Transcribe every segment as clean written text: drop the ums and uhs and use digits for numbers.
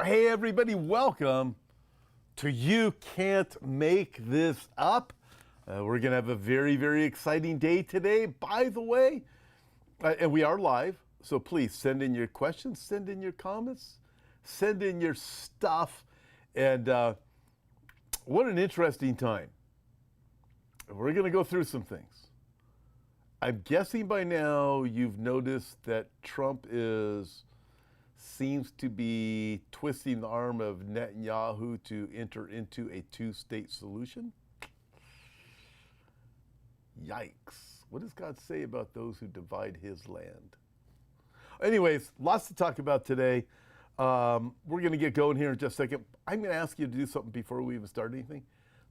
Hey everybody, welcome to You Can't Make This Up. We're going to have a very, very exciting day today, by the way. And we are live, so please send in your questions, send in your comments, send in your stuff. And what an interesting time. We're going to go through some things. I'm guessing by now you've noticed that Trump seems to be twisting the arm of Netanyahu to enter into a two-state solution. Yikes. What does God say about those who divide his land? Anyways, lots to talk about today. We're going to get going here in just a second. I'm going to ask you to do something before we even start anything.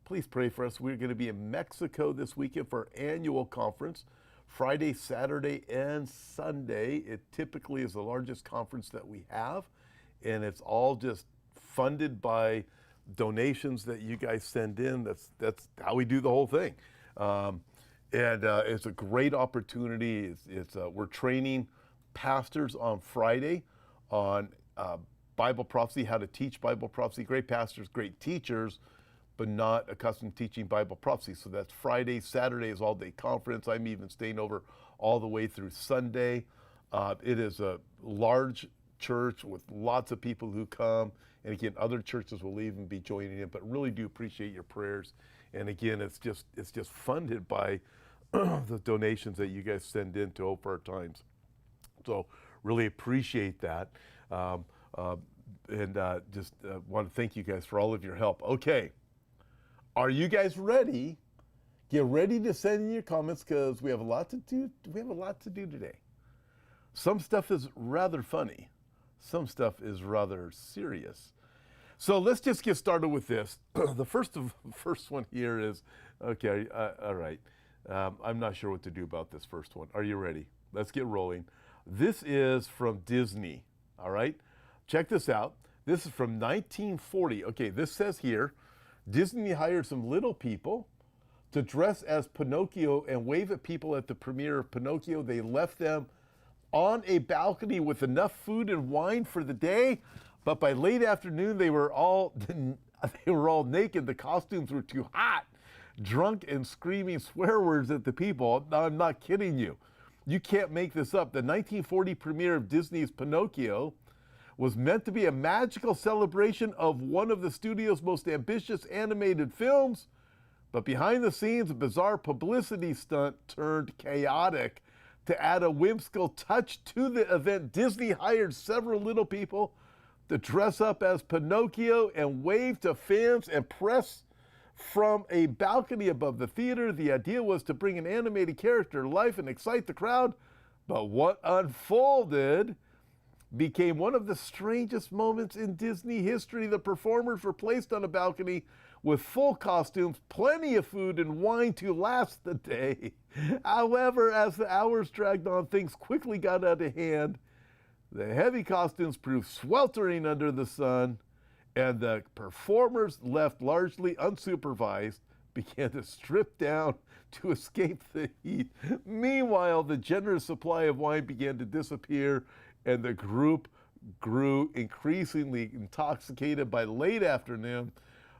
Please pray for us. We're going to be in Mexico this weekend for our annual conference. Friday, Saturday, and Sunday. It typically is the largest conference that we have, and it's all just funded by donations that you guys send in. That's how we do the whole thing. It's a great opportunity. We're training pastors on Friday on Bible prophecy, how to teach Bible prophecy. Great pastors, great teachers, but not accustomed to teaching Bible prophecy. So that's Friday. Saturday is all-day conference. I'm even staying over all the way through Sunday. It is a large church with lots of people who come. And again, other churches will even be joining in, but really do appreciate your prayers. And again, it's just funded by the donations that you guys send in to Hope for Our Times. So really appreciate that. Want to thank you guys for all of your help. Okay. Are you guys ready? Get ready to send in your comments because we have a lot to do. We have a lot to do today. Some stuff is rather funny. Some stuff is rather serious. So let's just get started with this. The first one here is, okay, all right. I'm not sure what to do about this first one. Are you ready? Let's get rolling. This is from Disney, all right? Check this out. This is from 1940. Okay, this says here, Disney hired some little people to dress as Pinocchio and wave at people at the premiere of Pinocchio. They left them on a balcony with enough food and wine for the day, but by late afternoon they were all naked. The costumes were too hot, drunk and screaming swear words at the people. No, I'm not kidding you. You can't make this up. The 1940 premiere of Disney's Pinocchio was meant to be a magical celebration of one of the studio's most ambitious animated films, but behind the scenes, a bizarre publicity stunt turned chaotic. To add a whimsical touch to the event, Disney hired several little people to dress up as Pinocchio and wave to fans and press from a balcony above the theater. The idea was to bring an animated character to life and excite the crowd, but what unfolded became one of the strangest moments in Disney history. The performers were placed on a balcony with full costumes, plenty of food and wine to last the day. However, as the hours dragged on, things quickly got out of hand. The heavy costumes proved sweltering under the sun, and the performers, left largely unsupervised, began to strip down to escape the heat. Meanwhile, the generous supply of wine began to disappear, and the group grew increasingly intoxicated. By late afternoon,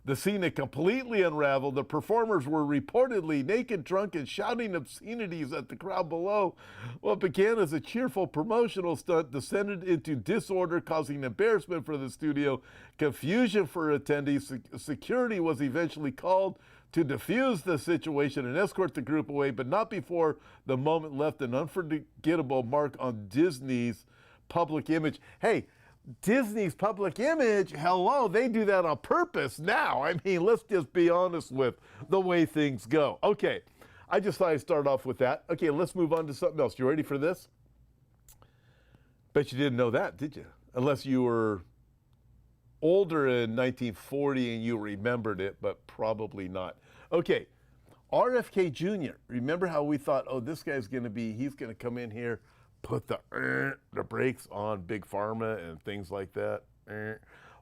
the scene had completely unraveled. The performers were reportedly naked, drunk, and shouting obscenities at the crowd below. What began as a cheerful promotional stunt descended into disorder, causing embarrassment for the studio, confusion for attendees. Security was eventually called to defuse the situation and escort the group away, but not before the moment left an unforgettable mark on Disney's public image. Hey, Disney's public image, hello, they do that on purpose now. I mean, let's just be honest with the way things go. Okay, I just thought I'd start off with that. Okay, let's move on to something else. You ready for this? Bet you didn't know that, did you? Unless you were older in 1940 and you remembered it, but probably not. Okay, RFK Jr., remember how we thought, oh, this guy's he's going to come in here, put the brakes on Big Pharma and things like that.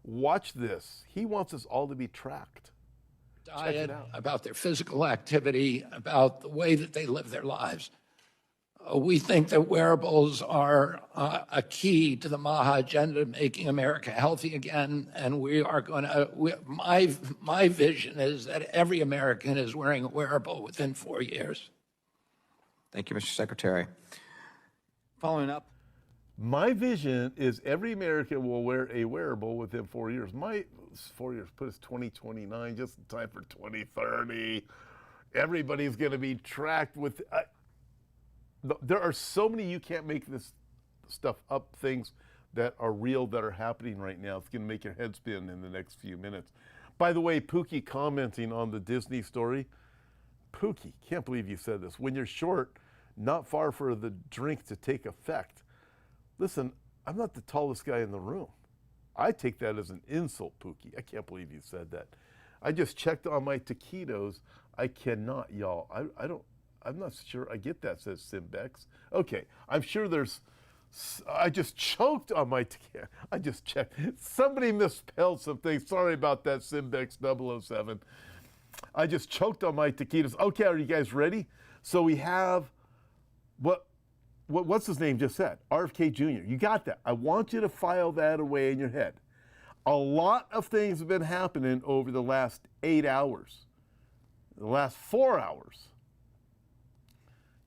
Watch this. He wants us all to be tracked. Diet, about their physical activity, about the way that they live their lives. We think that wearables are a key to the Maha agenda, making America healthy again. And we are going to, my vision is that every American is wearing a wearable within 4 years. Thank you, Mr. Secretary. Following up. My vision is every American will wear a wearable within 4 years. My 4 years, put us 2029, just in time for 2030. Everybody's going to be tracked with. There are so many, you can't make this stuff up, things that are real that are happening right now. It's going to make your head spin in the next few minutes. By the way, Pookie commenting on the Disney story. Pookie, can't believe you said this. When you're short, not far for the drink to take effect. Listen, I'm not the tallest guy in the room. I take that as an insult, Pookie. I can't believe you said that. I just checked on my taquitos. I cannot, y'all. I'm not sure I get that, says Simbex. Okay, I'm sure I just choked on my taquito. I just checked. Somebody misspelled something. Sorry about that, Simbex 007. I just choked on my taquitos. Okay, are you guys ready? So we have what's his name just said? RFK Jr. You got that. I want you to file that away in your head. A lot of things have been happening over the last 8 hours, the last 4 hours.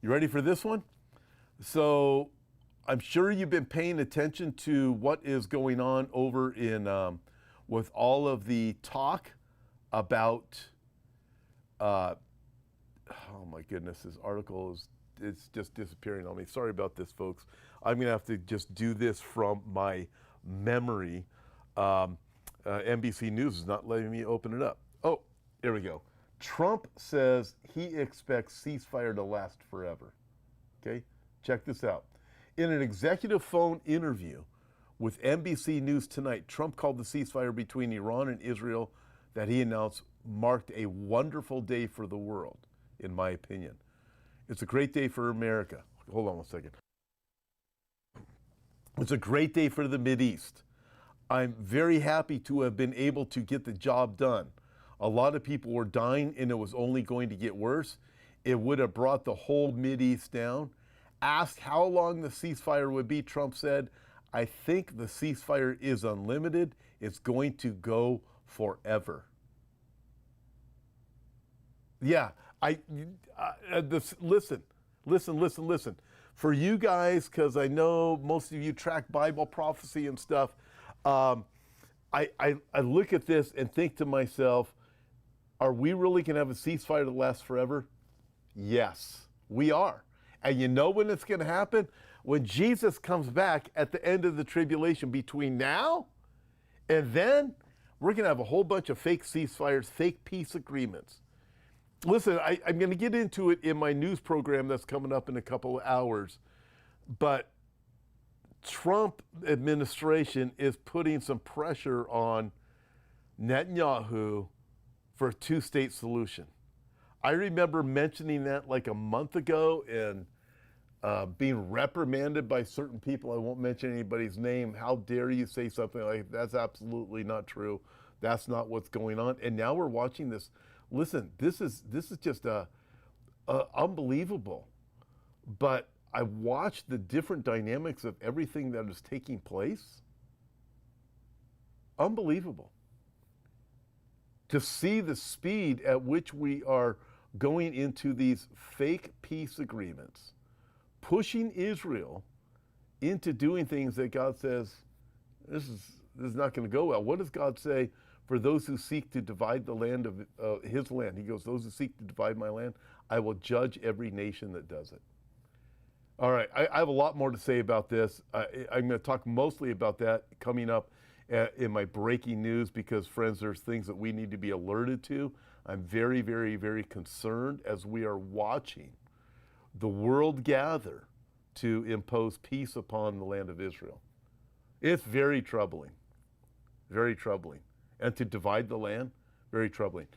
You ready for this one? So I'm sure you've been paying attention to what is going on over in with all of the talk about, oh my goodness, this article it's just disappearing on me. Sorry about this, folks. I'm gonna have to just do this from my memory. NBC News is not letting me open it up. Oh, here we go. Trump says he expects ceasefire to last forever. Okay, check this out. In an executive phone interview with NBC News tonight, Trump called the ceasefire between Iran and Israel that he announced marked a wonderful day for the world, in my opinion. It's a great day for America. Hold on one second. It's a great day for the Mideast. I'm very happy to have been able to get the job done. A lot of people were dying and it was only going to get worse. It would have brought the whole Mideast down. Asked how long the ceasefire would be, Trump said, I think the ceasefire is unlimited. It's going to go forever. Yeah, listen. For you guys, because I know most of you track Bible prophecy and stuff, I look at this and think to myself, are we really going to have a ceasefire that lasts forever? Yes, we are. And you know when it's going to happen? When Jesus comes back at the end of the tribulation. Between now and then, we're going to have a whole bunch of fake ceasefires, fake peace agreements. Listen, I'm going to get into it in my news program that's coming up in a couple of hours. But Trump administration is putting some pressure on Netanyahu for a two-state solution. I remember mentioning that like a month ago and being reprimanded by certain people. I won't mention anybody's name. How dare you say something like that's absolutely not true. That's not what's going on. And now we're watching this. Listen, this is just unbelievable. But I watched the different dynamics of everything that is taking place. Unbelievable. To see the speed at which we are going into these fake peace agreements, pushing Israel into doing things that God says, this is not going to go well. What does God say? For those who seek to divide the land of his land, he goes, those who seek to divide my land, I will judge every nation that does it. All right, I have a lot more to say about this. I'm going to talk mostly about that coming up in my breaking news because, friends, there's things that we need to be alerted to. I'm very, very, very concerned as we are watching the world gather to impose peace upon the land of Israel. It's very troubling, very troubling. And to divide the land, very troubling.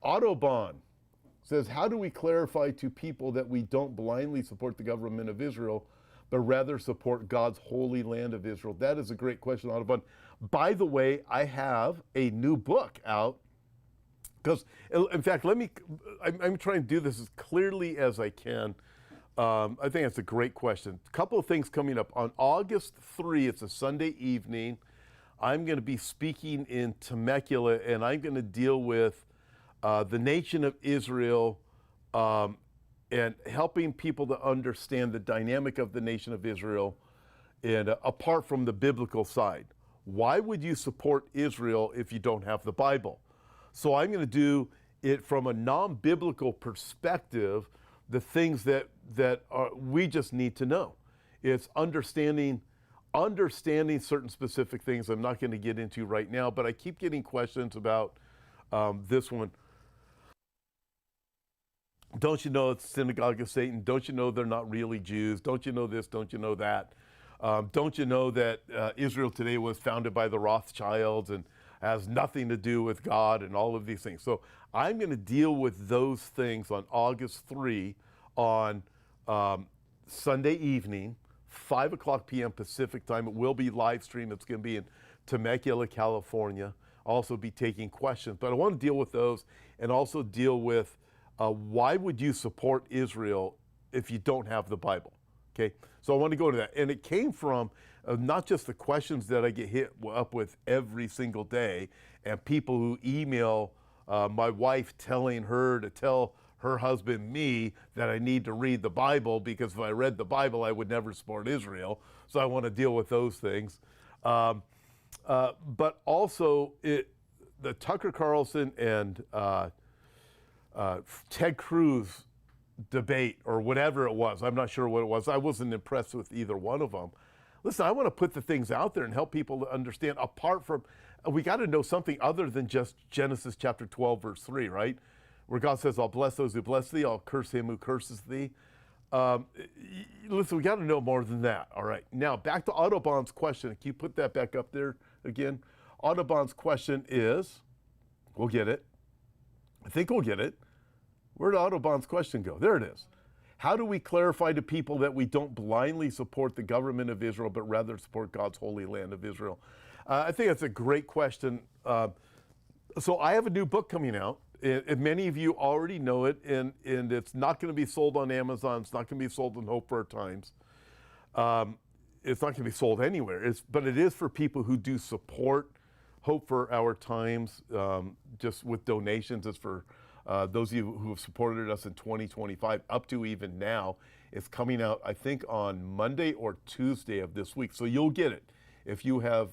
Autobon says, how do we clarify to people that we don't blindly support the government of Israel, but rather support God's holy land of Israel? That is a great question, Autobon. By the way, I have a new book out because, in fact, I'm trying to do this as clearly as I can. I think that's a great question. A couple of things coming up. On August 3, it's a Sunday evening, I'm going to be speaking in Temecula, and I'm going to deal with the nation of Israel and helping people to understand the dynamic of the nation of Israel and apart from the biblical side. Why would you support Israel if you don't have the Bible? So I'm going to do it from a non-biblical perspective, the things that we just need to know. It's understanding certain specific things I'm not going to get into right now, but I keep getting questions about this one. Don't you know it's synagogue of Satan? Don't you know they're not really Jews? Don't you know this? Don't you know that? Don't you know that Israel today was founded by the Rothschilds and has nothing to do with God and all of these things? So I'm going to deal with those things on August 3 on Sunday evening, 5 o'clock p.m. Pacific time. It will be live streamed. It's going to be in Temecula, California. I'll also be taking questions. But I want to deal with those and also deal with why would you support Israel if you don't have the Bible? Okay, so I want to go to that. And it came from not just the questions that I get hit up with every single day and people who email my wife telling her to tell her husband, me, that I need to read the Bible because if I read the Bible, I would never support Israel. So I want to deal with those things. But also the Tucker Carlson and Ted Cruz debate or whatever it was. I'm not sure what it was. I wasn't impressed with either one of them. Listen, I want to put the things out there and help people to understand apart from, we got to know something other than just Genesis chapter 12, verse 3, right? Where God says, I'll bless those who bless thee, I'll curse him who curses thee. Listen, we got to know more than that. All right. Now, back to Autobons' question. Can you put that back up there again? Autobons' question is, we'll get it. I think we'll get it. Where did Autobon's question go? There it is. How do we clarify to people that we don't blindly support the government of Israel, but rather support God's holy land of Israel? I think that's a great question. So I have a new book coming out. And many of you already know it, and it's not going to be sold on Amazon. It's not going to be sold in Hope for Our Times. It's not going to be sold anywhere. But it is for people who do support Hope for Our Times, just with donations. It's for those of you who have supported us in 2025 up to even now. It's coming out, I think, on Monday or Tuesday of this week. So you'll get it if you have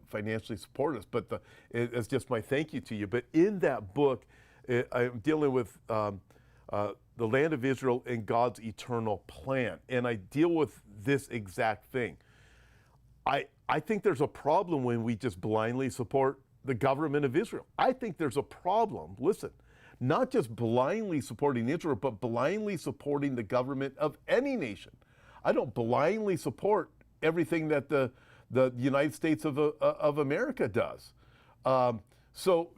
financially supported us. But it's just my thank you to you. But in that book, I'm dealing with the land of Israel and God's eternal plan. And I deal with this exact thing. I think there's a problem when we just blindly support the government of Israel. I think there's a problem, listen, not just blindly supporting Israel, but blindly supporting the government of any nation. I don't blindly support everything that the United States of America does. So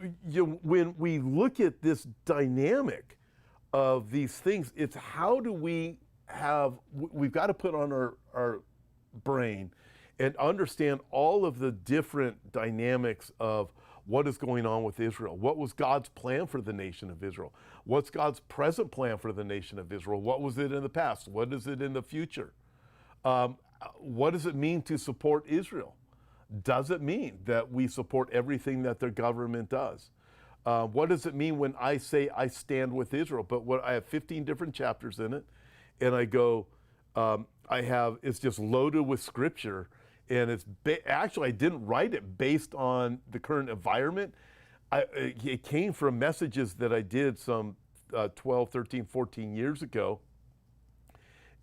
when we look at this dynamic of these things, it's how do we've got to put on our brain and understand all of the different dynamics of what is going on with Israel. What was God's plan for the nation of Israel? What's God's present plan for the nation of Israel? What was it in the past? What is it in the future? What does it mean to support Israel? Does it mean that we support everything that their government does? What does it mean when I say I stand with Israel? But I have 15 different chapters in it, and I go, it's just loaded with scripture, and it's actually I didn't write it based on the current environment. It came from messages that I did some 12, 13, 14 years ago,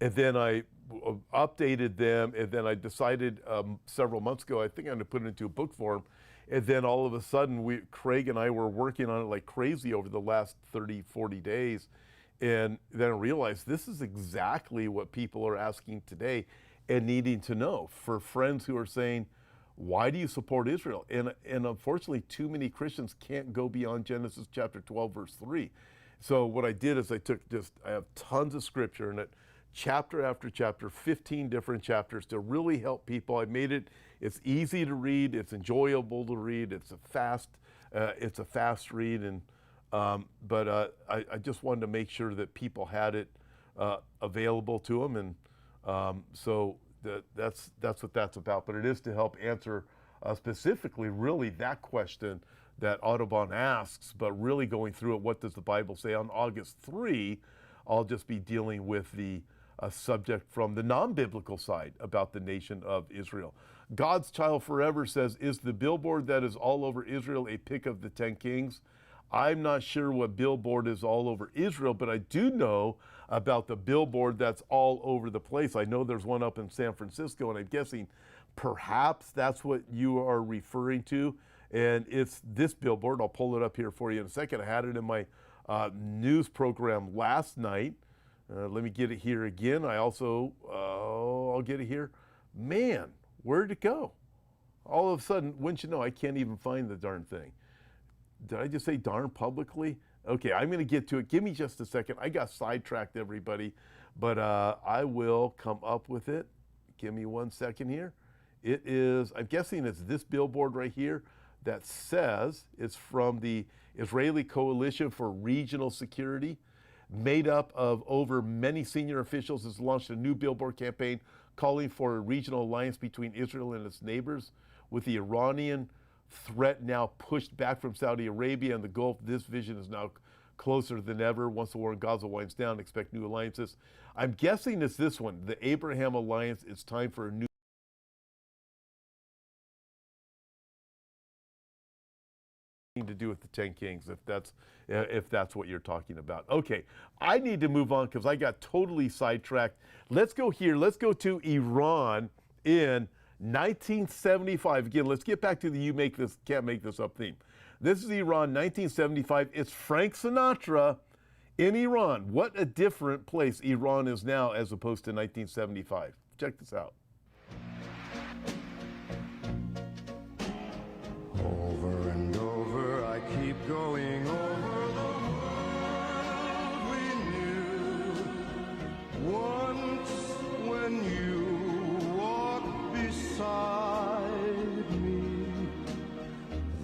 and then I updated them, and then I decided several months ago, I think I'm going to put it into a book form, and then all of a sudden, Craig and I were working on it like crazy over the last 30, 40 days, and then I realized this is exactly what people are asking today and needing to know. For friends who are saying, why do you support Israel? And unfortunately, too many Christians can't go beyond Genesis chapter 12, verse 3. So what I did is I have tons of scripture in it, chapter after chapter, 15 different chapters to really help people. I made it's easy to read, it's enjoyable to read, it's a fast read, and but I just wanted to make sure that people had it available to them, and so that's what that's about. But it is to help answer specifically, really, that question that Autobon asks, but really going through it, what does the Bible say? On August 3, I'll just be dealing with the subject from the non-biblical side about the nation of Israel. God's Child Forever says, is the billboard that is all over Israel a pic of the 10 kings? I'm not sure what billboard is all over Israel, but I do know about the billboard that's all over the place. I know there's one up in San Francisco, and I'm guessing perhaps that's what you are referring to. And it's this billboard. I'll pull it up here for you in a second. I had it in my news program last night. Let me get it here again. I also, I'll get it here. Man, where'd it go? All of a sudden, wouldn't you know, I can't even find the darn thing. Did I just say darn publicly? Okay, I'm going to get to it. Give me just a second. I got sidetracked, everybody, but I will come up with it. Give me 1 second here. It is, I'm guessing it's this billboard right here that says it's from the Israeli Coalition for Regional Security, made up of over many senior officials, has launched a new billboard campaign calling for a regional alliance between Israel and its neighbors. With the Iranian threat now pushed back from Saudi Arabia and the Gulf, this vision is now closer than ever. Once the war in Gaza winds down, expect new alliances. I'm guessing it's this one, the Abraham Alliance. It's time for a new to do with the 10 kings, if that's what you're talking about. Okay, I need to move on because I got totally sidetracked. Let's go here. Let's go to Iran in 1975. Again, let's get back to the can't make this up theme. This is Iran, 1975. It's Frank Sinatra in Iran. What a different place Iran is now as opposed to 1975. Check this out. Over and over, I keep going over the world we knew. Once when you walked beside me,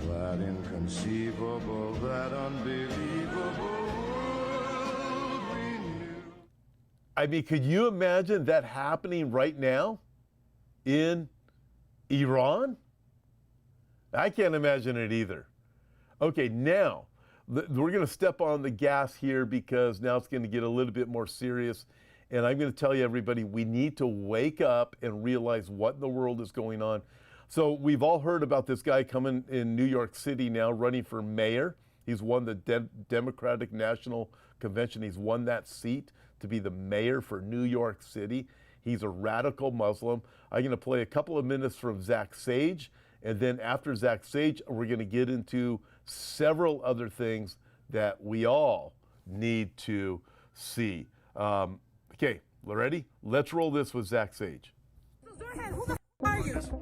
that inconceivable, that unbelievable world we knew. I mean, could you imagine that happening right now in Iran? I can't imagine it either. Okay, now we're going to step on the gas here because now it's going to get a little bit more serious. And I'm going to tell you, everybody, we need to wake up and realize what in the world is going on. So we've all heard about this guy coming in New York City now, running for mayor. He's won the Democratic National Convention. He's won that seat to be the mayor for New York City. He's a radical Muslim. I'm going to play a couple of minutes from Zach Sage. And then after Zach Sage, we're going to get into several other things that we all need to see. Okay, ready? Let's roll this with Zach Sage.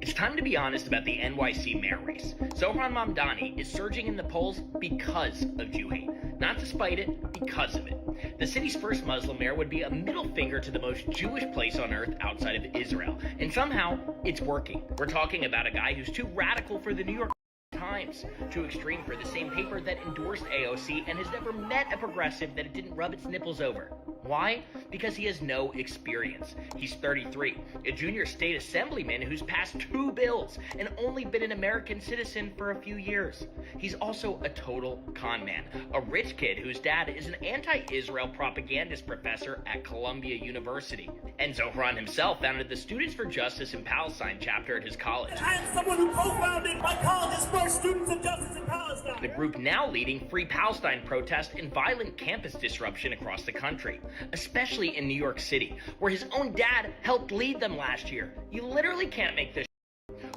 It's time to be honest about the NYC mayor race. Zohran Mamdani is surging in the polls because of Jew hate. Not despite it, because of it. The city's first Muslim mayor would be a middle finger to the most Jewish place on earth outside of Israel. And somehow, it's working. We're talking about a guy who's too radical for the New York Times, too extreme for the same paper that endorsed AOC, and has never met a progressive that it didn't rub its nipples over. Why? Because he has no experience. He's 33, a junior state assemblyman who's passed 2 bills and only been an American citizen for a few years. He's also a total con man, a rich kid whose dad is an anti-Israel propagandist professor at Columbia University. And Zohran himself founded the Students for Justice in Palestine chapter at his college. I am someone who co-founded my college's first Students of Justice in Palestine. The group now leading Free Palestine protests and violent campus disruption across the country, especially in New York City, where his own dad helped lead them last year. You literally can't make this.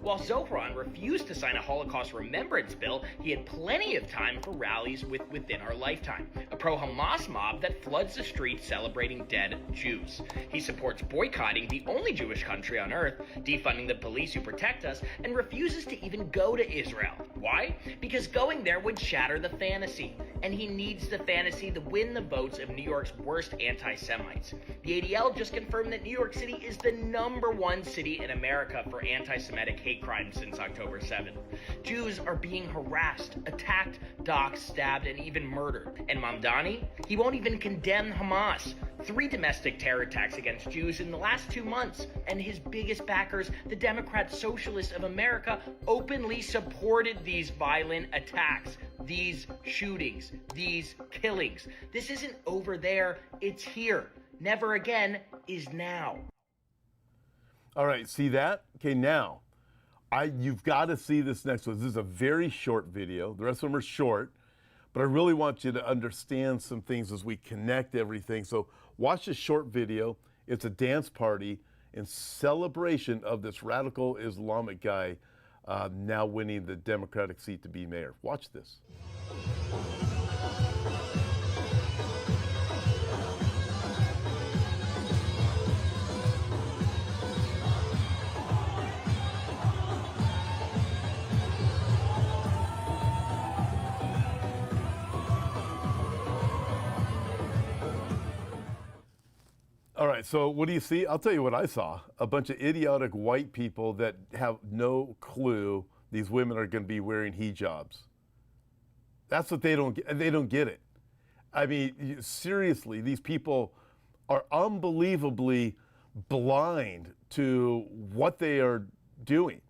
While Zohran refused to sign a Holocaust remembrance bill, he had plenty of time for rallies within our lifetime, a pro-Hamas mob that floods the streets celebrating dead Jews. He supports boycotting the only Jewish country on earth, defunding the police who protect us, and refuses to even go to Israel. Why? Because going there would shatter the fantasy, and he needs the fantasy to win the votes of New York's worst anti-Semites. The ADL just confirmed that New York City is the #1 city in America for anti-Semitic hate crimes since October 7th. Jews are being harassed, attacked, doxxed, stabbed, and even murdered. And Mamdani? He won't even condemn Hamas. 3 domestic terror attacks against Jews in the last 2 months, and his biggest backers, the Democrat Socialists of America, openly supported these violent attacks, these shootings, these killings. This isn't over there, it's here. Never again is now. All right, see that? Okay, now, you've got to see this next one. This is a very short video. The rest of them are short, but I really want you to understand some things as we connect everything. So watch this short video. It's a dance party in celebration of this radical Islamic guy now winning the Democratic seat to be mayor. Watch this. All right, so what do you see? I'll tell you what I saw. A bunch of idiotic white people that have no clue these women are going to be wearing hijabs. That's what they don't get. They don't get it. I mean, seriously, these people are unbelievably blind to what they are doing.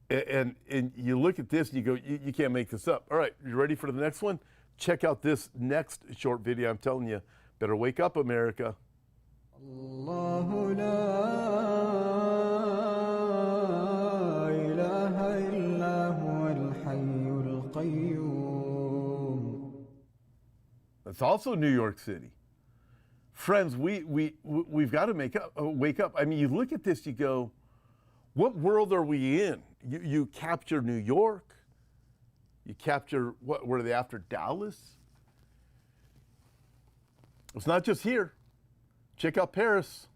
And you look at this and you go, you can't make this up. All right, you ready for the next one? Check out this next short video. I'm telling you, better wake up, America. الله لا إله إلا هو الحي القيوم. It's also New York City. Friends, we've got to wake up. I mean, you look at this, you go, what world are we in? You capture New What were they after, Dallas? It's not just here. Check out Paris.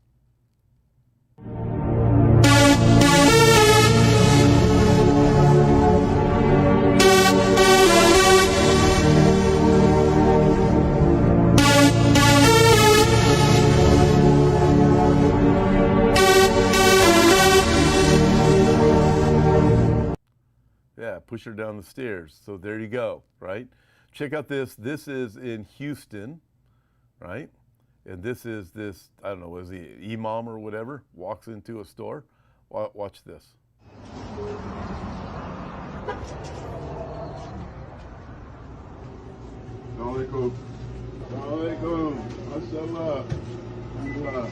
Yeah, push her down the stairs. So there you go, right? Check out this. This is in Houston, right? And this is this, I don't know, was he imam or whatever, walks into a store. Watch this. Assalamualaikum. Assalamualaikum. Mashallah. Alhamdulillah.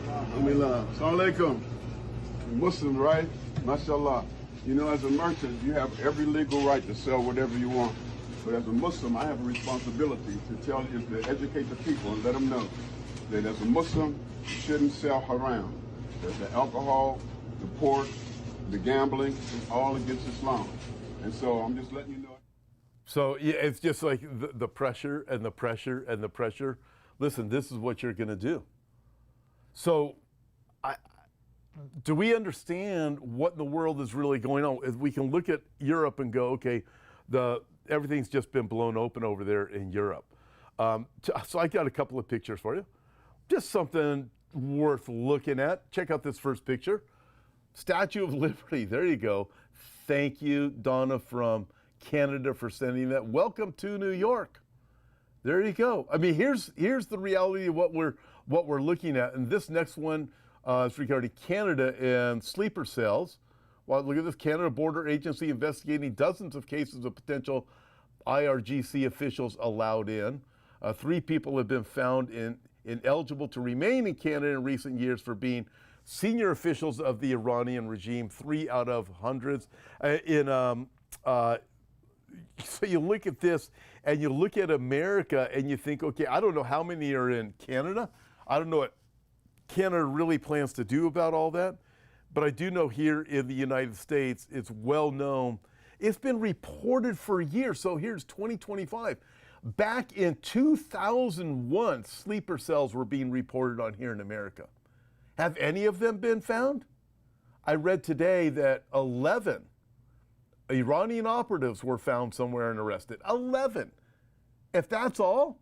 Alhamdulillah. Assalamualaikum. You're Muslim, right? Mashallah. You know, as a merchant, you have every legal right to sell whatever you want. But as a Muslim, I have a responsibility to tell you, to educate the people and let them know that as a Muslim, you shouldn't sell haram. There's the alcohol, the pork, the gambling, it's all against Islam. And so I'm just letting you know. So yeah, it's just like the pressure and the pressure and the pressure. Listen, this is what you're going to do. So do we understand what in the world is really going on? If we can look at Europe and go, okay, everything's just been blown open over there in Europe. So I got a couple of pictures for you. Just something worth looking at. Check out this first picture. Statue of Liberty. There you go. Thank you, Donna from Canada, for sending that. Welcome to New York. There you go. I mean, here's the reality of what we're looking at. And this next one is regarding Canada and sleeper cells. Well, look at this. Canada Border Agency investigating dozens of cases of potential IRGC officials allowed in. 3 people have been found ineligible to remain in Canada in recent years for being senior officials of the Iranian regime. 3 out of hundreds. So you look at this and you look at America and you think, okay, I don't know how many are in Canada. I don't know what Canada really plans to do about all that. But I do know here in the United States, it's well known. It's been reported for years. So here's 2025. Back in 2001, sleeper cells were being reported on here in America. Have any of them been found? I read today that 11 Iranian operatives were found somewhere and arrested. 11. If that's all,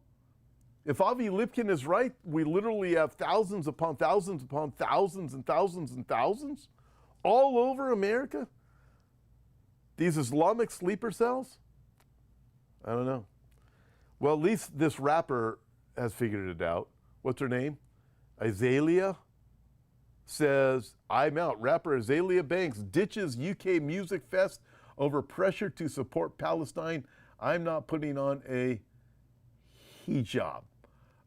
if Avi Lipkin is right, we literally have thousands upon thousands upon thousands and thousands and thousands all over America. These Islamic sleeper cells? I don't know. Well, at least this rapper has figured it out. what's her name? Iselia says, I'm out. Rapper Iselia Banks ditches UK Music Fest over pressure to support Palestine. I'm not putting on a hijab.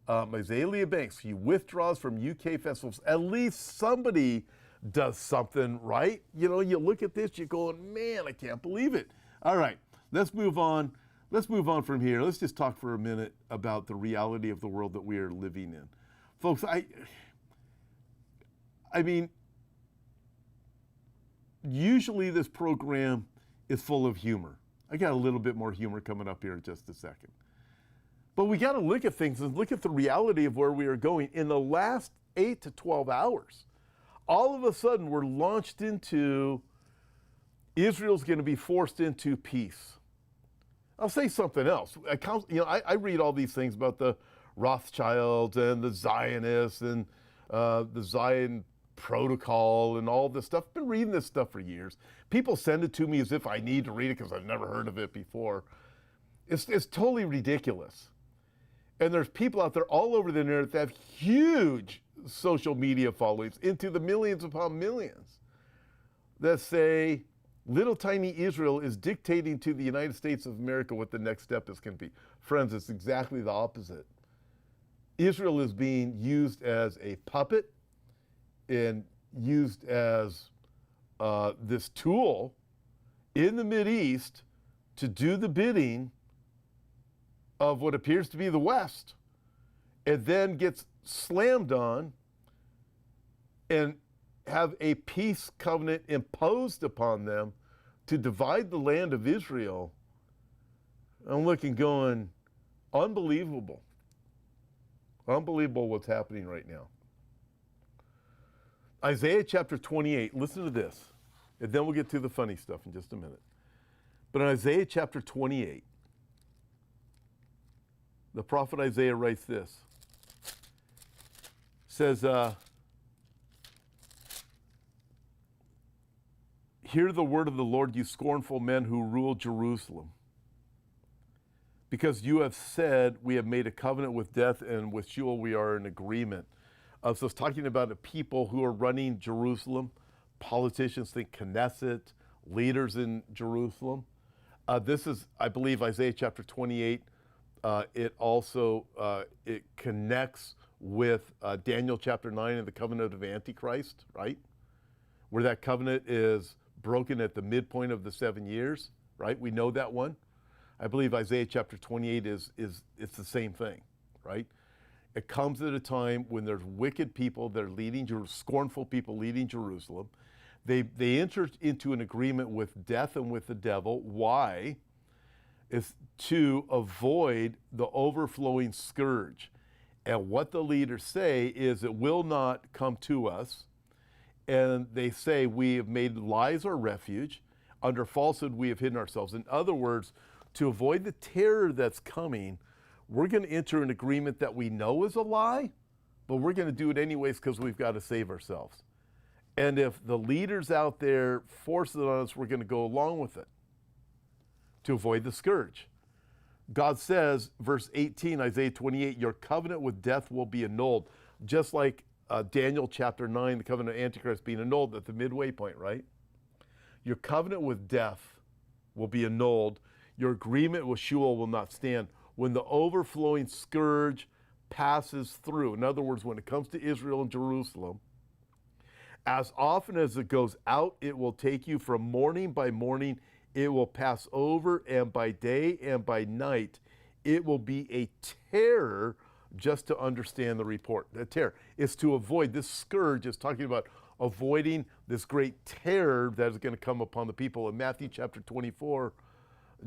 Iselia Banks, he withdraws from UK festivals. At least somebody does something, right? You know, you look at this, you're going, man, I can't believe it. All right, let's move on. Let's move on from here. Let's just talk for a minute about the reality of the world that we are living in. Folks, I mean, usually this program is full of humor. I got a little bit more humor coming up here in just a second. But we got to look at things and look at the reality of where we are going. In the last 8 to 12 hours, all of a sudden we're launched into Israel's going to be forced into peace. I'll say something else. I read all these things about the Rothschilds and the Zionists and the Zion protocol and all this stuff. I've been reading this stuff for years. People send it to me as if I need to read it because I've never heard of it before. It's totally ridiculous. And there's people out there all over the internet that have huge social media followings, into the millions upon millions, that say little tiny Israel is dictating to the United States of America what the next step is going to be. Friends, it's exactly the opposite. Israel is being used as a puppet and used as this tool in the Mideast to do the bidding of what appears to be the West, and then gets slammed on and have a peace covenant imposed upon them to divide the land of Israel. I'm looking going, unbelievable. Unbelievable what's happening right now. Isaiah chapter 28, listen to this, and then we'll get to the funny stuff in just a minute. But in Isaiah chapter 28, the prophet Isaiah writes this. Says, hear the word of the Lord, you scornful men who rule Jerusalem. Because you have said, we have made a covenant with death, and with Sheol we are in agreement. So it's talking about the people who are running Jerusalem. Politicians, think Knesset, leaders in Jerusalem. This is, I believe, Isaiah chapter 28. It also it connects with Daniel chapter 9 and the covenant of Antichrist, right? Where that covenant is broken at the midpoint of the 7 years, right? We know that one. I believe Isaiah chapter 28 it's the same thing, right? It comes at a time when there's wicked people that are leading, scornful people leading Jerusalem. They enter into an agreement with death and with the devil. Why? Is to avoid the overflowing scourge. And what the leaders say is it will not come to us. And they say we have made lies our refuge. Under falsehood we have hidden ourselves. In other words, to avoid the terror that's coming, we're going to enter an agreement that we know is a lie, but we're going to do it anyways because we've got to save ourselves. And if the leaders out there force it on us, we're going to go along with it to avoid the scourge. God says, verse 18, Isaiah 28, your covenant with death will be annulled. Just like Daniel chapter 9, the covenant of Antichrist being annulled at the midway point, right? Your covenant with death will be annulled. Your agreement with Sheol will not stand. When the overflowing scourge passes through, in other words, when it comes to Israel and Jerusalem, as often as it goes out, it will take you from morning by morning. It will pass over, and by day and by night, it will be a terror just to understand the report. The terror is to avoid, this scourge is talking about avoiding this great terror that is going to come upon the people. In Matthew chapter 24,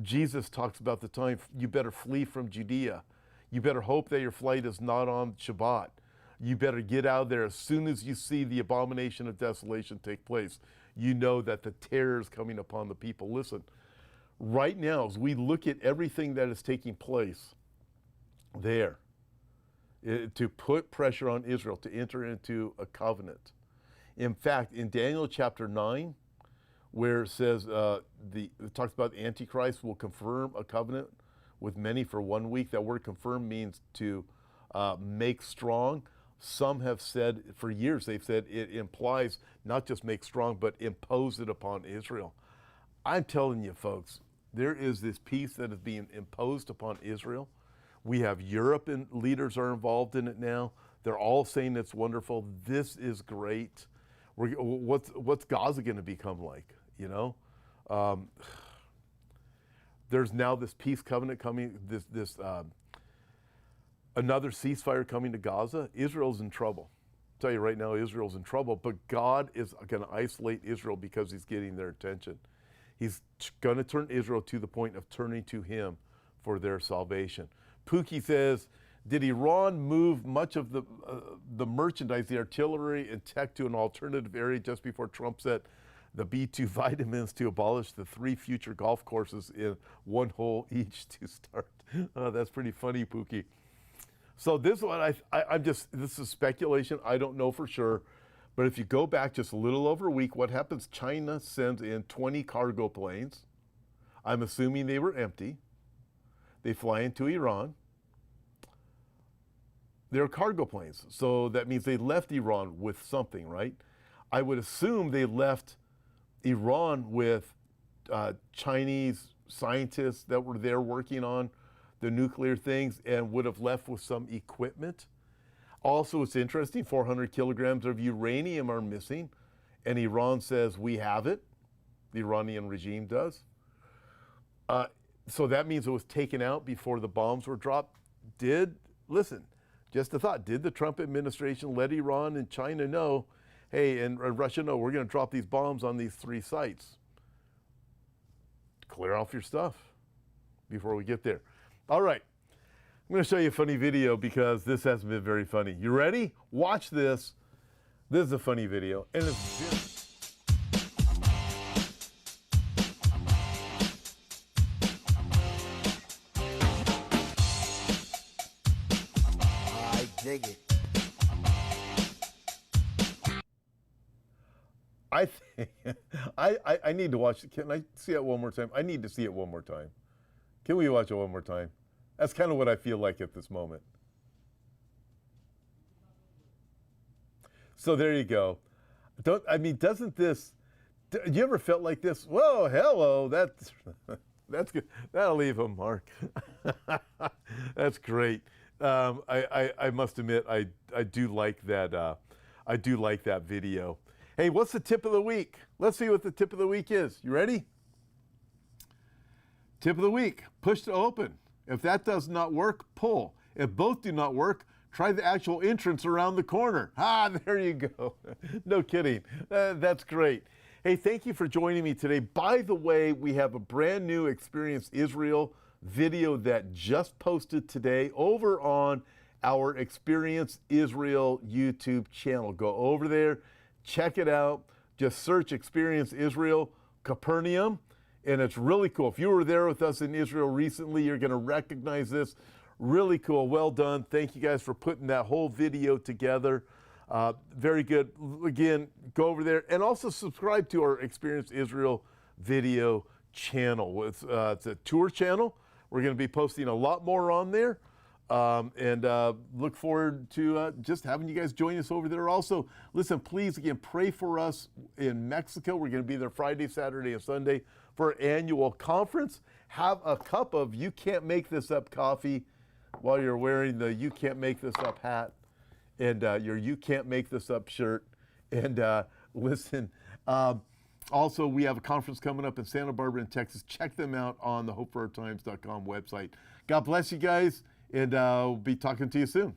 Jesus talks about the time you better flee from Judea. You better hope that your flight is not on Shabbat. You better get out of there as soon as you see the abomination of desolation take place. You know that the terror is coming upon the people. Listen, right now, as we look at everything that is taking place there, to put pressure on Israel to enter into a covenant. In fact, in Daniel chapter 9, where it says, it talks about the Antichrist will confirm a covenant with many for 1 week. That word confirm means to make strong. Some have said for years, they've said it implies not just make strong, but impose it upon Israel. I'm telling you, folks, there is this peace that is being imposed upon Israel. We have Europe and leaders are involved in it now. They're all saying it's wonderful. This is great. What's Gaza going to become like? You know, there's now this peace covenant coming. Another ceasefire coming to Gaza. Israel's in trouble. I'll tell you right now, Israel's in trouble. But God is going to isolate Israel because He's getting their attention. He's going to turn Israel to the point of turning to Him for their salvation. Pookie says, did Iran move much of the merchandise, the artillery and tech to an alternative area just before Trump set the B2 vitamins to abolish the 3 future golf courses in 1 hole each to start? Oh, that's pretty funny, Pookie. So this one, this is speculation. I don't know for sure. But if you go back just a little over a week, what happens? China sends in 20 cargo planes. I'm assuming they were empty. They fly into Iran. They're cargo planes. So that means they left Iran with something, right? I would assume they left Iran with Chinese scientists that were there working on the nuclear things and would have left with some equipment. Also, it's interesting, 400 kilograms of uranium are missing, and Iran says we have it. The Iranian regime does. So that means it was taken out before the bombs were dropped. Listen, just a thought, did the Trump administration let Iran and China know, hey, and Russia know, we're going to drop these bombs on these 3 sites? Clear off your stuff before we get there. All right. I'm going to show you a funny video because this hasn't been very funny. You ready? Watch this. This is a funny video. And it's I dig it. I think I need to watch it. Can I see it one more time? I need to see it one more time. Can we watch it one more time? That's kind of what I feel like at this moment. So there you go. Doesn't this, you ever felt like this? Whoa, hello, that's good. That'll leave a mark. That's great. I must admit, I do like that. I do like that video. Hey, what's the tip of the week? Let's see what the tip of the week is. You ready? Tip of the week, push to open. If that does not work, pull. If both do not work, try the actual entrance around the corner. There you go. No kidding. That's great. Hey, thank you for joining me today. By the way, we have a brand new Experience Israel video that just posted today over on our Experience Israel YouTube channel. Go over there, check it out. Just search Experience Israel Capernaum. And it's really cool. If you were there with us in Israel recently, you're going to recognize this. Really cool. Well done. Thank you guys for putting that whole video together. Very good. Again, go over there and also subscribe to our Experience Israel video channel. It's a tour channel. We're going to be posting a lot more on there. And look forward to just having you guys join us over there. Also, listen, please, again, pray for us in Mexico. We're going to be there Friday, Saturday, and Sunday for our annual conference. Have a cup of You Can't Make This Up coffee while you're wearing the You Can't Make This Up hat and your You Can't Make This Up shirt. And listen, also, we have a conference coming up in Santa Barbara in Texas. Check them out on the HopeForOurTimes.com website. God bless you guys. And we'll be talking to you soon.